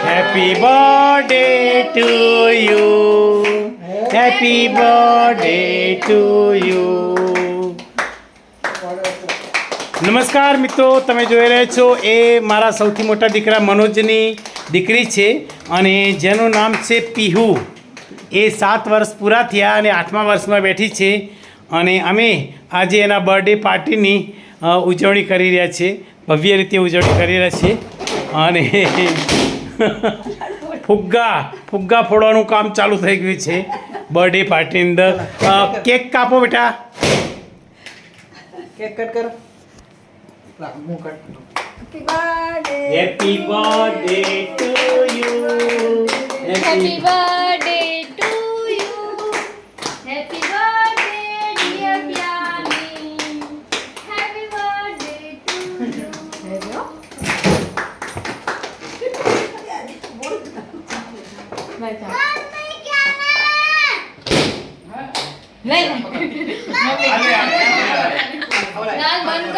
Happy birthday to you. Happy birthday to you. નમસ્કાર મિત્રો, તમે જોઈ રહ્યા છો એ મારા સૌથી મોટા દીકરા મનોજની દીકરી છે અને જેનું નામ છે પીહુ. એ 7 વર્ષ પૂરા થયા અને 8મા વર્ષમાં બેઠી છે અને અમે આજે એના બર્થડે પાર્ટીની ઉજવણી કરી રહ્યા છીએ. ભવ્ય રીતે ઉજવણી કરી રહ્યા છીએ અને ફુગ્ગા ફોડવાનું કામ ચાલુ થઈ ગયું છે બર્થડે પાર્ટીની અંદર. કેક કાપો બેટા. કેક કટ કરો. Happy birthday to you. Happy birthday to you. Happy birthday, dear Pyani. Happy birthday to you.